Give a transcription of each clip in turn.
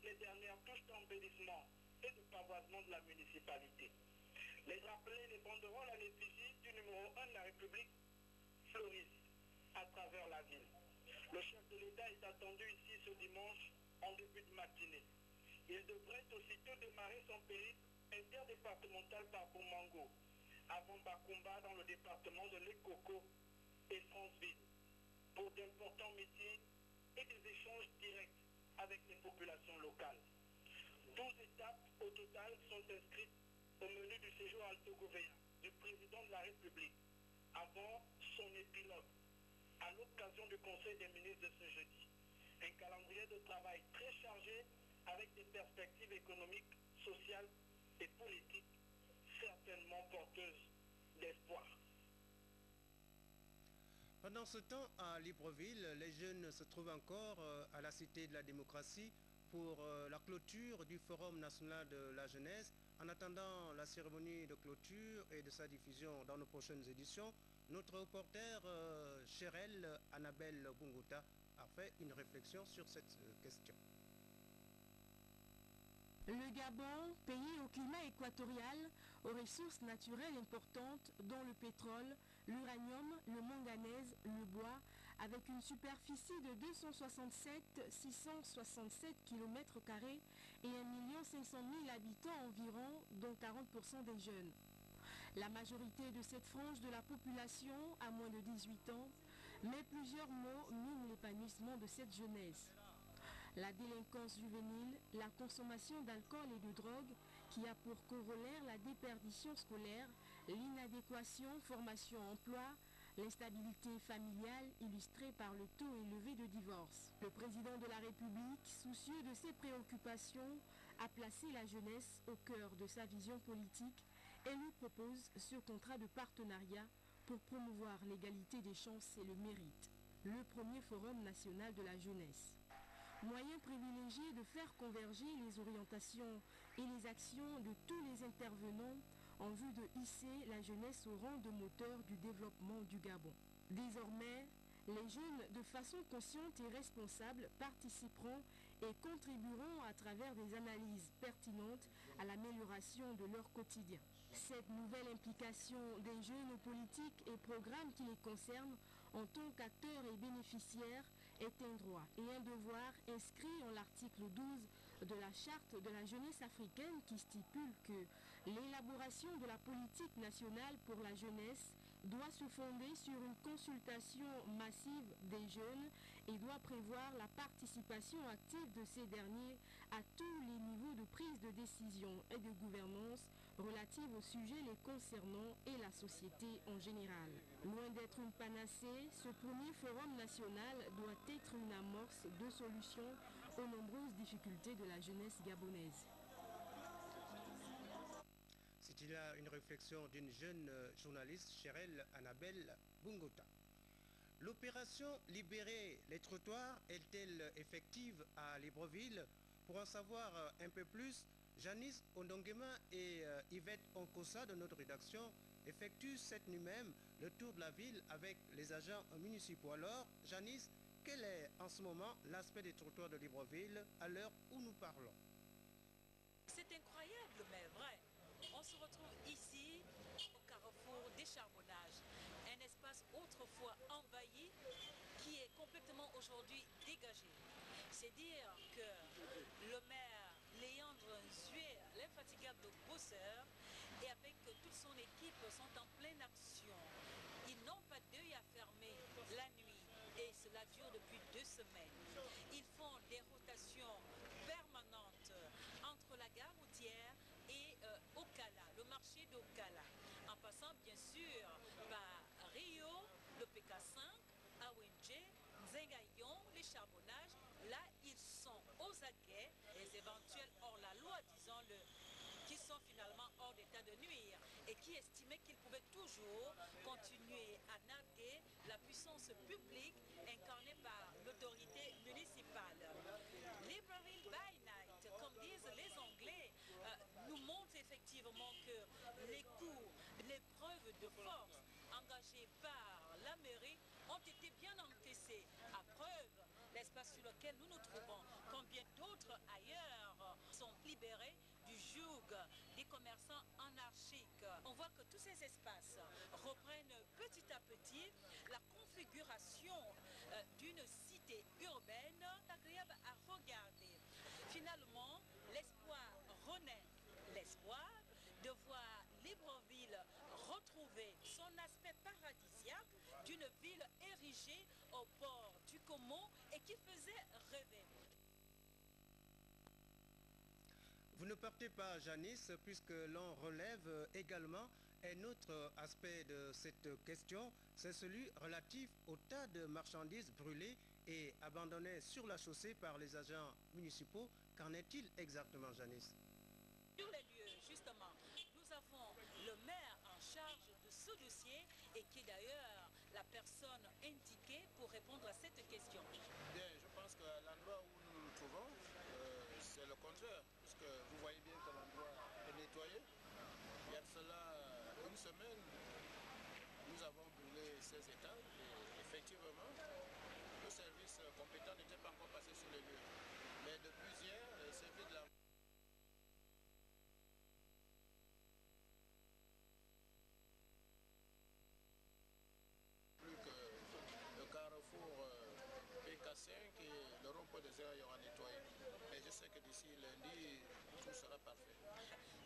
les dernières touches d'embellissement et de pavoisement de la municipalité. Les drapeaux et les banderoles à l'effigie du numéro 1 de la République fleurissent à travers la ville. Le chef de l'État est attendu ici ce dimanche en début de matinée. Il devrait aussitôt démarrer son périple interdépartemental par Boumango, avant Bakumba dans le département de l'Ekoko et Franceville, pour d'importants meetings et des échanges directs avec les populations locales. 12 étapes au total sont inscrites au menu du séjour alto-gouvernement du président de la République, avant son épilogue, à l'occasion du Conseil des ministres de ce jeudi. Un calendrier de travail très chargé avec des perspectives économiques, sociales et politiques certainement porteuses d'espoir. Pendant ce temps, à Libreville, les jeunes se trouvent encore à la Cité de la démocratie pour la clôture du Forum national de la jeunesse. En attendant la cérémonie de clôture et de sa diffusion dans nos prochaines éditions, notre reporter Chérel Annabelle Bunguta a fait une réflexion sur cette question. Le Gabon, pays au climat équatorial, aux ressources naturelles importantes dont le pétrole, l'uranium, le manganèse, le bois, avec une superficie de 267 667 km² et 1 500 000 habitants environ, dont 40% des jeunes. La majorité de cette frange de la population a moins de 18 ans, mais plusieurs mots minent l'épanouissement de cette jeunesse. La délinquance juvénile, la consommation d'alcool et de drogue qui a pour corollaire la déperdition scolaire, l'inadéquation formation-emploi, l'instabilité familiale illustrée par le taux élevé de divorce. Le président de la République, soucieux de ses préoccupations, a placé la jeunesse au cœur de sa vision politique et lui propose ce contrat de partenariat pour promouvoir l'égalité des chances et le mérite. Le premier Forum national de la jeunesse. Moyen privilégié de faire converger les orientations et les actions de tous les intervenants en vue de hisser la jeunesse au rang de moteur du développement du Gabon. Désormais, les jeunes, de façon consciente et responsable, participeront et contribueront à travers des analyses pertinentes à l'amélioration de leur quotidien. Cette nouvelle implication des jeunes aux politiques et programmes qui les concernent en tant qu'acteurs et bénéficiaires est un droit et un devoir inscrit en l'article 12 de la Charte de la jeunesse africaine qui stipule que l'élaboration de la politique nationale pour la jeunesse doit se fonder sur une consultation massive des jeunes et doit prévoir la participation active de ces derniers à tous les niveaux de prise de décision et de gouvernance relative aux sujets les concernant et la société en général. Loin d'être une panacée, ce premier forum national doit être une amorce de solutions aux nombreuses difficultés de la jeunesse gabonaise. C'était là une réflexion d'une jeune journaliste, Chérel Annabelle Bunguta. L'opération Libérer les trottoirs est-elle effective à Libreville? Pour en savoir un peu plus, Janice Ondongema et Yvette Onkosa de notre rédaction effectuent cette nuit même le tour de la ville avec les agents municipaux. Alors, Janice, quel est en ce moment l'aspect des trottoirs de Libreville à l'heure où nous parlons? C'est incroyable, mais vrai. On se retrouve ici au carrefour des Charbonnages, un espace autrefois envahi qui est complètement aujourd'hui dégagé. C'est dire que le maire Léandre Nzué, l'infatigable bosseur, et avec toute son équipe sont en pleine action. Ils n'ont pas d'œil à fermer la nuit et cela dure depuis 2 semaines. Ils font des rotations permanentes entre la gare routière et Okala, le marché d'Okala, en passant bien sûr par Rio, le PK5, Awenje, Nzengayon, les Charbonnages. Là, ils sont aux aguets, les éventuels hors-la-loi, disons-le, qui sont finalement hors d'état de nuire et qui estimaient qu'ils pouvaient toujours continuer à narguer la puissance publique incarnée par l'autorité municipale. Libreville by night, comme disent les Anglais, nous montre effectivement que les coups, les preuves de force engagées par la mairie ont été bien encaissées. À preuve, espace sur lequel nous nous trouvons, comme bien d'autres ailleurs, sont libérés du joug des commerçants anarchiques. On voit que tous ces espaces reprennent petit à petit la configuration d'une cité urbaine agréable à regarder. Finalement, l'espoir renaît, l'espoir de voir Libreville retrouver son aspect paradisiaque d'une ville érigée au bord du Congo et qui faisait rêver. Vous ne partez pas, Janice, puisque l'on relève également un autre aspect de cette question, c'est celui relatif au tas de marchandises brûlées et abandonnées sur la chaussée par les agents municipaux. Qu'en est-il exactement, Janice? Sur les lieux, justement, nous avons le maire en charge de ce dossier et qui est d'ailleurs la personne indiquée pour répondre à cette question. Bien, je pense qu'à l'endroit où nous nous trouvons, c'est le contraire, puisque vous voyez bien que l'endroit est nettoyé. Il y a de cela une semaine, nous avons brûlé ces étages et effectivement, le service compétent n'était pas encore passé sur les lieux. Mais depuis hier, le service de la plus que le carrefour PK5 et le rond-point des heures y aura nettoyé. Et je sais que d'ici lundi, tout sera parfait.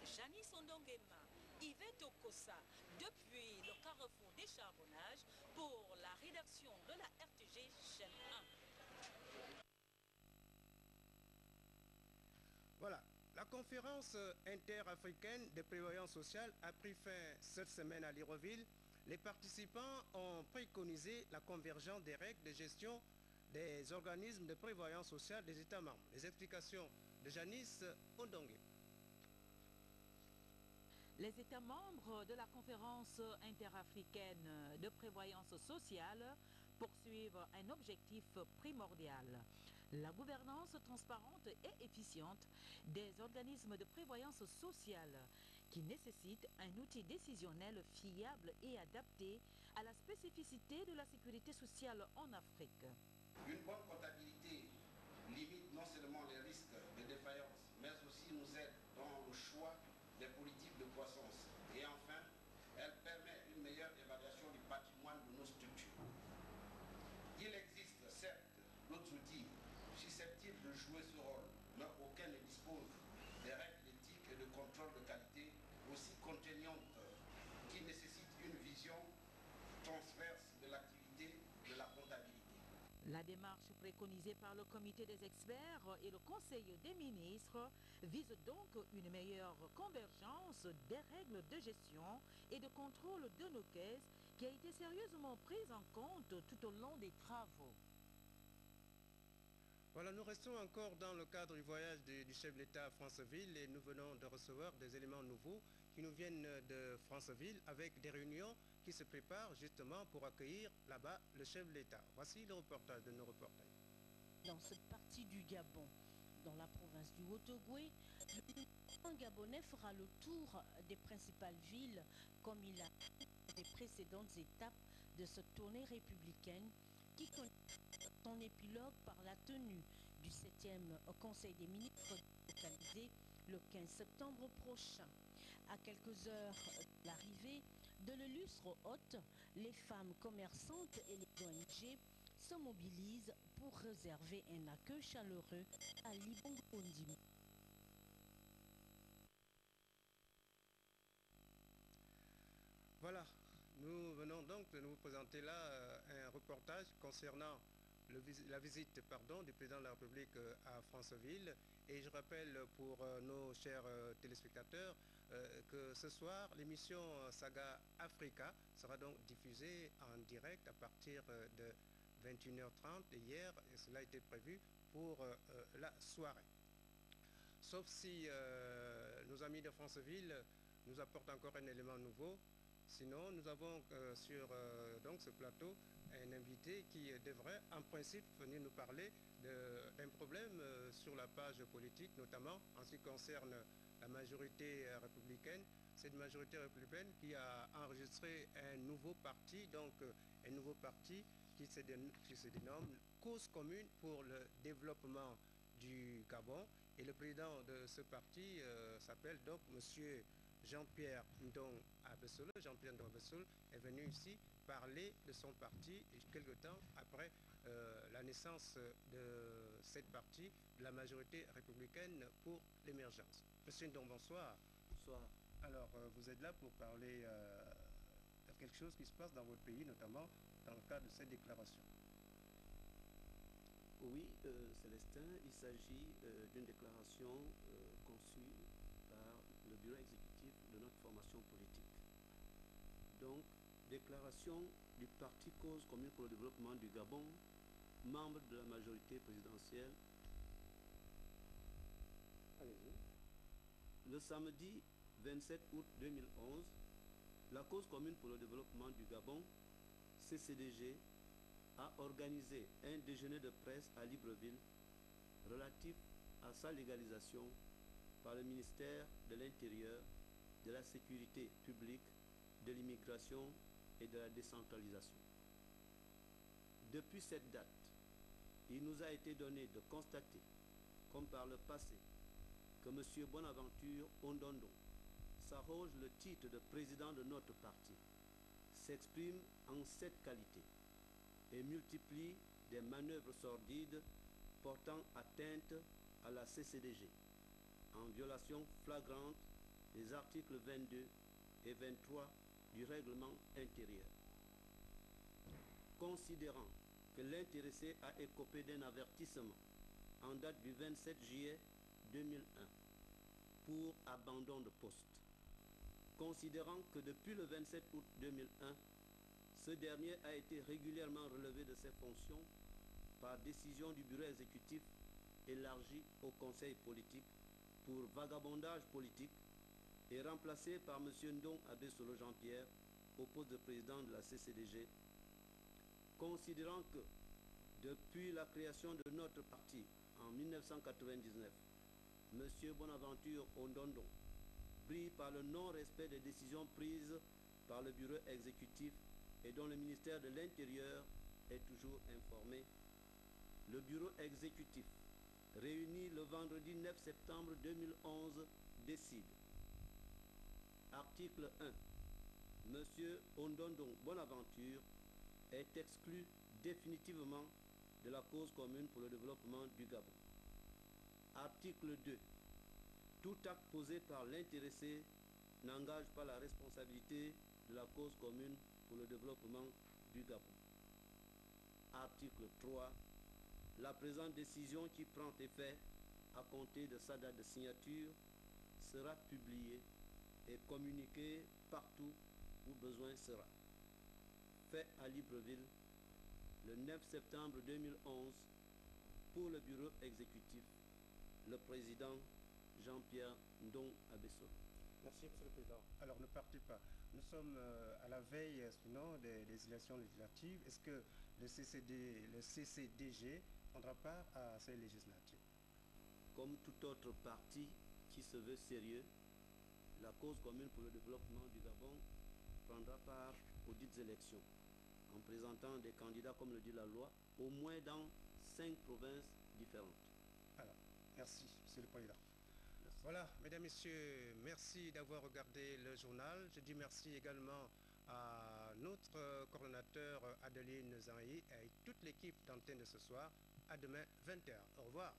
Janice Ondongema, Yvette Okosa, depuis le carrefour des charbonnages pour la rédaction de la RTG chaîne 1. Voilà, la conférence interafricaine de prévoyance sociale a pris fin cette semaine à Libreville. Les participants ont préconisé la convergence des règles de gestion des organismes de prévoyance sociale des États membres. Les explications de Janice Ondongue. Les États membres de la conférence interafricaine de prévoyance sociale poursuivent un objectif primordial: la gouvernance transparente et efficiente des organismes de prévoyance sociale, qui nécessite un outil décisionnel fiable et adapté à la spécificité de la sécurité sociale en Afrique. Une bonne comptabilité limite non seulement les risques de défaillance, mais aussi nous aide dans le choix des politiques de croissance. Et enfin, elle permet une meilleure évaluation du patrimoine de nos structures. Il existe certes d'autres outils susceptibles de jouer ce rôle, mais aucun ne dispose des règles d'éthique et de contrôle de qualité aussi contraignantes qui nécessitent une vision transverse de l'activité de la comptabilité. La démarche préconisée par le comité des experts et le conseil des ministres vise donc une meilleure convergence des règles de gestion et de contrôle de nos caisses, qui a été sérieusement prise en compte tout au long des travaux. Voilà, nous restons encore dans le cadre du voyage du chef de l'État à Franceville et nous venons de recevoir des éléments nouveaux qui nous viennent de Franceville avec des réunions qui se préparent justement pour accueillir là-bas le chef de l'État. Voici le reportage de nos reporters. Dans cette partie du Gabon, dans la province du Haut-Ogooué, le président gabonais fera le tour des principales villes comme il a fait des précédentes étapes de cette tournée républicaine qui connaît son épilogue par la tenue du 7e Conseil des ministres localisé le 15 septembre prochain. À quelques heures de l'arrivée de l'illustre hôte, les femmes commerçantes et les ONG se mobilisent pour réserver un accueil chaleureux à Libongo Ondimba. Voilà, nous venons donc de nous présenter là un reportage concernant la visite du président de la République à Franceville. Et je rappelle pour nos chers téléspectateurs que ce soir, l'émission Saga Africa sera donc diffusée en direct à partir de 21h30. Et hier, cela a été prévu pour la soirée. Sauf si nos amis de Franceville nous apportent encore un élément nouveau. Sinon, nous avons sur donc ce plateau un invité qui devrait en principe venir nous parler d'un problème sur la page politique, notamment en ce qui concerne la majorité républicaine. Cette majorité républicaine qui a enregistré un nouveau parti, donc un nouveau parti qui se dénomme cause commune pour le développement du Gabon. Et le président de ce parti s'appelle donc M. Jean-Pierre Ndong Abessolo. Jean-Pierre Ndong Abessolo est venu ici parler de son parti et quelque temps après la naissance de cette partie, de la majorité républicaine pour l'émergence. Monsieur Ndong, bonsoir. Bonsoir. Alors, vous êtes là pour parler de quelque chose qui se passe dans votre pays, notamment dans le cadre de cette déclaration. Oui, Célestin, il s'agit d'une déclaration conçue par le bureau exécutif de notre formation politique. Donc, déclaration du Parti Cause commune pour le développement du Gabon, membre de la majorité présidentielle. Allez-y. Le samedi 27 août 2011, la Cause commune pour le développement du Gabon, CCDG, a organisé un déjeuner de presse à Libreville relatif à sa légalisation par le ministère de l'Intérieur, de la Sécurité publique, de l'immigration et de la décentralisation. Depuis cette date, il nous a été donné de constater, comme par le passé, que M. Bonaventure Ondondo s'arroge le titre de président de notre parti, s'exprime en cette qualité et multiplie des manœuvres sordides portant atteinte à la CCDG, en violation flagrante des articles 22 et 23 du règlement intérieur. Considérant que l'intéressé a écopé d'un avertissement en date du 27 juillet 2001 pour abandon de poste, considérant que depuis le 27 août 2001, ce dernier a été régulièrement relevé de ses fonctions par décision du bureau exécutif élargi au conseil politique pour vagabondage politique et remplacé par M. Ndong Abessolo Jean-Pierre au poste de président de la CCDG, considérant que depuis la création de notre parti en 1999, M. Bonaventure Ondondo brille par le non-respect des décisions prises par le bureau exécutif et dont le ministère de l'Intérieur est toujours informé. Le bureau exécutif, réuni le vendredi 9 septembre 2011, décide. Article 1. M. Ondondo Bonaventure est exclu définitivement de la cause commune pour le développement du Gabon. Article 2. Tout acte posé par l'intéressé n'engage pas la responsabilité de la cause commune pour le développement du Gabon. Article 3. La présente décision qui prend effet à compter de sa date de signature sera publiée et communiquée partout où besoin sera. Fait à Libreville le 9 septembre 2011 pour le bureau exécutif, le président Jean-Pierre Ndong Abessolo. Merci, Monsieur le Président. Alors, ne partez pas. Nous sommes à la veille, sinon, des élections législatives. Est-ce que le CCDG prendra part à ces législatives? Comme tout autre parti qui se veut sérieux, la cause commune pour le développement du Gabon prendra part aux dites élections, en présentant des candidats, comme le dit la loi, au moins dans 5 provinces différentes. Alors, merci, Monsieur le Président. Voilà, mesdames, messieurs, merci d'avoir regardé le journal. Je dis merci également à notre coordonnateur Adeline Zanhi et à toute l'équipe d'antenne de ce soir. À demain, 20h. Au revoir.